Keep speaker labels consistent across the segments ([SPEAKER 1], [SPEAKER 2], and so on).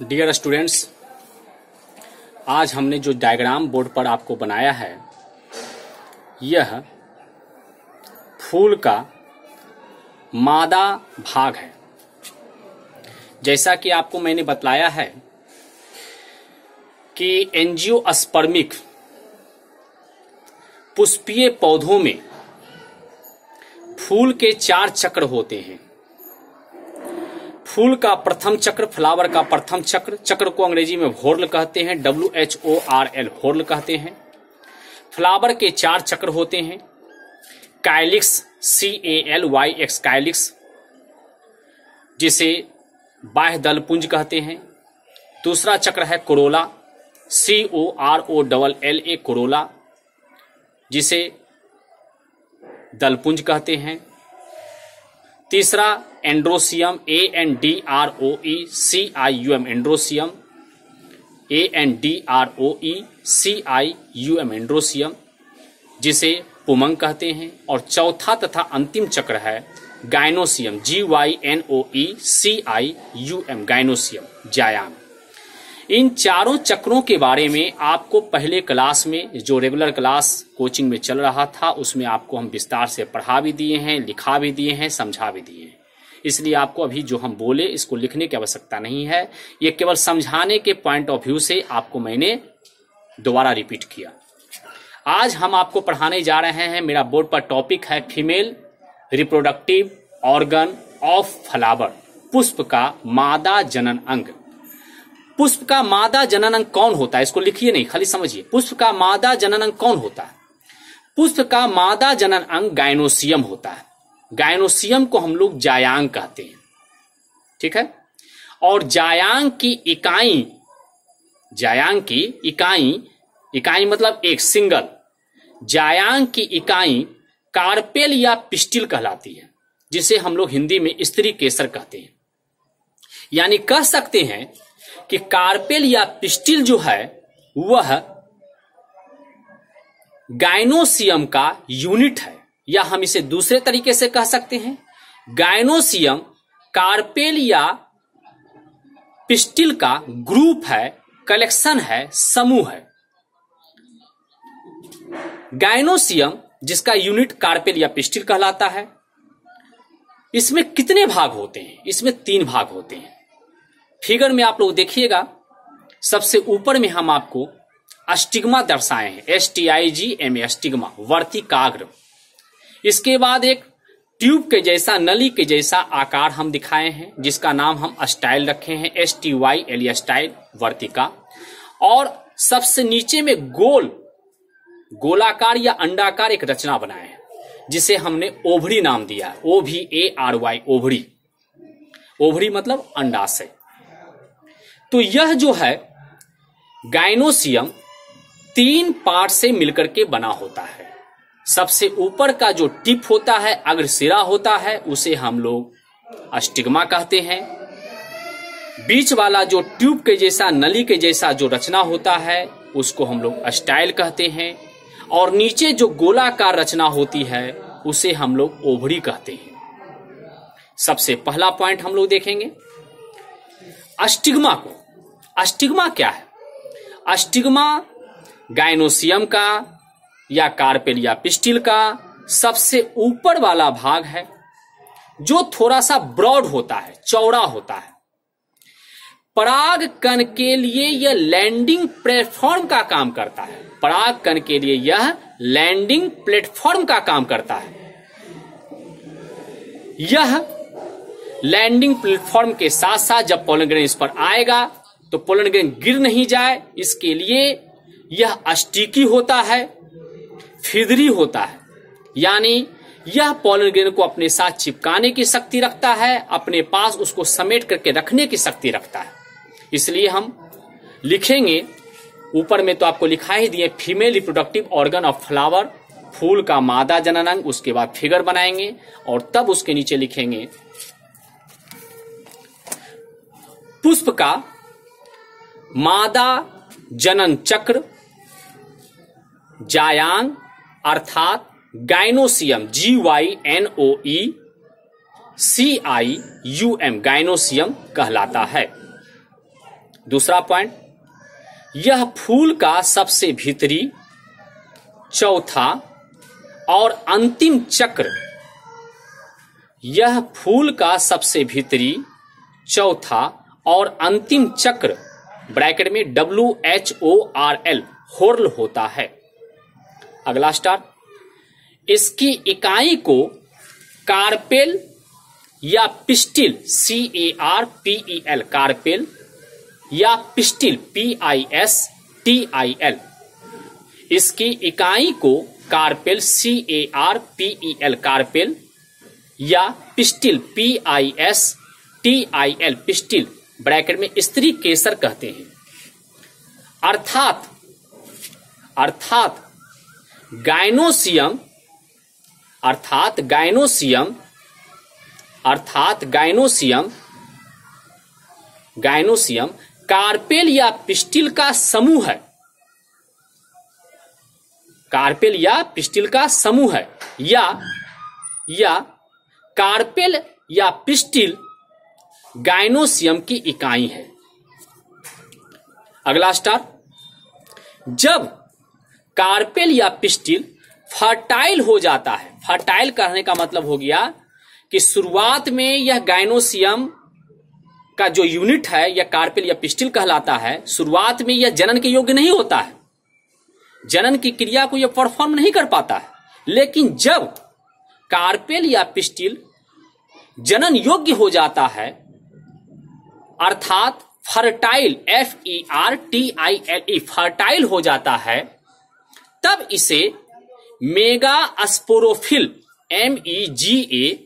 [SPEAKER 1] Dear students, आज हमने जो डायग्राम बोर्ड पर आपको बनाया है यह फूल का मादा भाग है। जैसा कि आपको मैंने बतलाया है कि एंजियोस्पर्मिक पुष्पीय पौधों में फूल के 4 चक्र होते हैं। फूल का प्रथम चक्र, फ्लावर का प्रथम चक्र को अंग्रेजी में व्हॉर्ल कहते हैं, WHORL व्हॉर्ल कहते हैं। फ्लावर के 4 चक्र होते हैं। काइलिक्स, CALYX काइलिक्स, जिसे बाह्य दलपुंज कहते हैं। दूसरा चक्र है कोरोला, COROLLA कोरोला, जिसे दलपुंज कहते हैं। तीसरा androecium, ANDROECIUM androecium, ANDROECIUM androecium, जिसे पुमंग कहते हैं। और चौथा तथा अंतिम चक्र है गायनोसियम, GYNOECIUM गायनोसियम, जायांग। इन चारों चक्रों के बारे में आपको पहले क्लास में, जो रेगुलर क्लास कोचिंग में चल रहा था, उसमें आपको हम विस्तार से पढ़ा भी दिए हैं, लिखा भी दिए हैं, समझा भी दिए हैं। इसलिए आपको अभी जो हम बोले इसको लिखने की आवश्यकता नहीं है। ये केवल समझाने के पॉइंट ऑफ व्यू से आपको मैंने दोबारा रिपीट किया। आज हम आपको पढ़ाने जा रहे हैं, मेरा बोर्ड पर टॉपिक है female reproductive organ of flower, पुष्प का मादा जनन अंग। पुष्प का मादा जनन अंग कौन होता है, इसको लिखिए नहीं, खाली समझिए। पुष्प का मादा जनन अंग कौन होता है? पुष्प का मादा जनन अंग गायनोसियम होता है। गायनोसियम को हम लोग जायांग कहते हैं, ठीक है। और जायांग की इकाई मतलब एक सिंगल, जायांग की इकाई कार्पेल या पिस्टिल कहलाती है, जिसे हम लोग हिंदी में स्त्री केसर कहते हैं। यानी कह सकते हैं कि कार्पेल या पिस्टिल जो है वह गायनोसियम का यूनिट है, या हम इसे दूसरे तरीके से कह सकते हैं गायनोसियम कार्पेल या पिस्टिल का ग्रुप है, कलेक्शन है, समूह है। गायनोसियम जिसका यूनिट कार्पेल या पिस्टिल कहलाता है, इसमें कितने भाग होते हैं? इसमें 3 भाग होते हैं। फिगर में आप लोग देखिएगा, सबसे ऊपर में हम आपको अस्टिग्मा दर्शाए हैं, STIGMA अस्टिग्मा, वर्तिकाग्र। इसके बाद एक ट्यूब के जैसा, नली के जैसा आकार हम दिखाए हैं, जिसका नाम हम स्टाइल रखे हैं, STYLE स्टाइल, वर्तिका। और सबसे नीचे में गोलाकार या अंडाकार एक रचना बनाए हैं, जिसे हमने ओवरी नाम दिया है, OVARY ओवरी। ओवरी मतलब अंडाशय। तो यह जो है गायनोसियम 3 पार्ट से मिलकर के बना होता है। सबसे ऊपर का जो टिप होता है, अग्रसिरा होता है, उसे हम लोग अस्टिग्मा कहते हैं। बीच वाला जो ट्यूब के जैसा, नली के जैसा जो रचना होता है, उसको हम लोग स्टाइल कहते हैं। और नीचे जो गोलाकार रचना होती है, उसे हम लोग ओवरी कहते हैं। सबसे पहला पॉइंट हम लोग देखेंगे अस्टिग्मा को। अस्टिग्मा क्या है? अस्टिग्मा गायनोसियम का या कार्पेल या पिस्टिल का सबसे ऊपर वाला भाग है, जो थोड़ा सा ब्रॉड होता है, चौड़ा होता है। पराग कण के लिए यह लैंडिंग प्लेटफॉर्म का काम करता है। पराग कण के लिए यह लैंडिंग प्लेटफॉर्म का काम करता है। यह लैंडिंग प्लेटफॉर्म के साथ साथ जब पोलन ग्रेन इस पर आएगा तो पोलन ग्रेन गिर नहीं जाए, इसके लिए यह स्टिकी होता है, फिदरी होता है। यानी यह पोलन ग्रेन को अपने साथ चिपकाने की शक्ति रखता है, अपने पास उसको समेट करके रखने की शक्ति रखता है। इसलिए हम लिखेंगे, ऊपर में तो आपको लिखा ही दिए, female reproductive organ of flower, फूल का मादा जनन अंग। उसके बाद फिगर बनाएंगे और तब उसके नीचे लिखेंगे पुष्प का मादा जनन चक्र, जायांग अर्थात गायनोसियम, GYNOECIUM गायनोसियम कहलाता है। दूसरा पॉइंट, यह फूल का सबसे भीतरी, चौथा और अंतिम चक्र। यह फूल का सबसे भीतरी, चौथा और अंतिम चक्र ब्रैकेट में WHORL होर्ल होता है। अगला स्टार, इसकी इकाई को कार्पेल या पिस्टिल CARPEL कार्पेल या पिस्टिल PISTIL, इसकी इकाई को कार्पेल CARPEL कार्पेल या पिस्टिल PISTIL पिस्टिल ब्रैकेट में स्त्री केसर कहते हैं। अर्थात गायनोसियम कार्पेल या पिस्टिल का समूह है। कार्पेल या पिस्टिल का समूह है या कार्पेल या पिस्टिल गायनोसियम की इकाई है। अगला स्टार, जब कार्पेल या पिस्टिल फर्टाइल हो जाता है, फर्टाइल कहने का मतलब हो गया कि शुरुआत में यह गायनोसियम का जो यूनिट है यह कार्पेल या पिस्टिल कहलाता है। शुरुआत में यह जनन के योग्य नहीं होता है, जनन की क्रिया को यह परफॉर्म नहीं कर पाता है। लेकिन जब कार्पेल या पिस्टिल जनन योग्य हो जाता है, अर्थात फर्टाइल FERTILE फर्टाइल हो जाता है, तब इसे मेगा स्पोरोफिल MEGA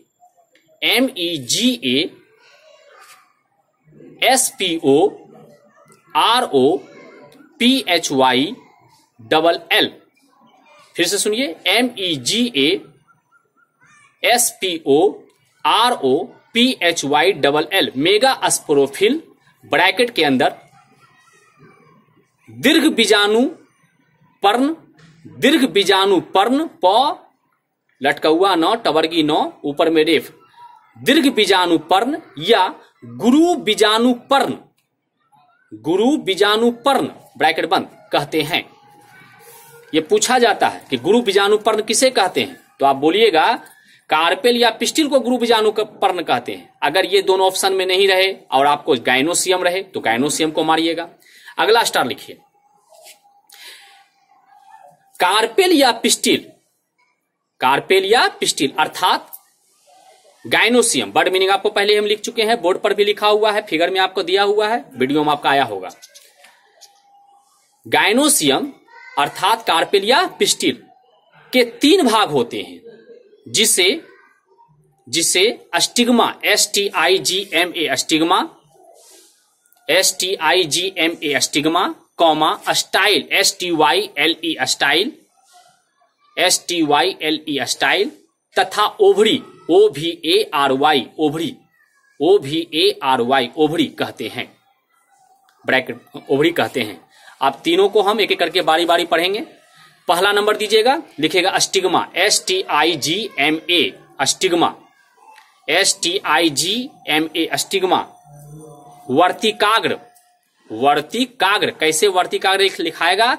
[SPEAKER 1] SPOROPHYLL, फिर से सुनिए, MEGA SPOROPHYLL mega sporophyll bracket के अंदर दीर्घ बीजाणु पर्ण प लटका नौ टवर्गी नौ ऊपर में रेफ, दीर्घ बीजाणु पर्ण या गुरु बीजाणु पर्ण ब्रैकेट बंद कहते हैं। यह पूछा जाता है कि गुरु बीजाणु पर्ण किसे कहते हैं, तो आप बोलिएगा कार्पेल या पिस्टिल को गुरु बीजाणु पर्ण कहते हैं। अगर ये दोनों ऑप्शन में नहीं रहे और आपको गायनोसियम रहे तो गायनोसियम को मारिएगा। अगला स्टार लिखिए, कार्पेल या पिस्टिल अर्थात गायनोसियम, वर्ड मीनिंग आपको पहले हम लिख चुके हैं, बोर्ड पर भी लिखा हुआ है, फिगर में आपको दिया हुआ है, वीडियो में आपका आया होगा। गायनोसियम अर्थात कार्पेल या पिस्टिल के 3 भाग होते हैं, जिसे stigma STIGMA stigma, comma style STYLE style तथा ओभरी OVARY ओभरी कहते हैं, ब्रैकेट ओभरी कहते हैं। आप तीनों को हम एक एक करके बारी बारी पढ़ेंगे। पहला नंबर दीजिएगा, लिखेगा स्टिग्मा STIGMA स्टिग्मा स्टिग्मा। वर्तिकाग्र कैसे वर्तिकाग्र लिखाएगा,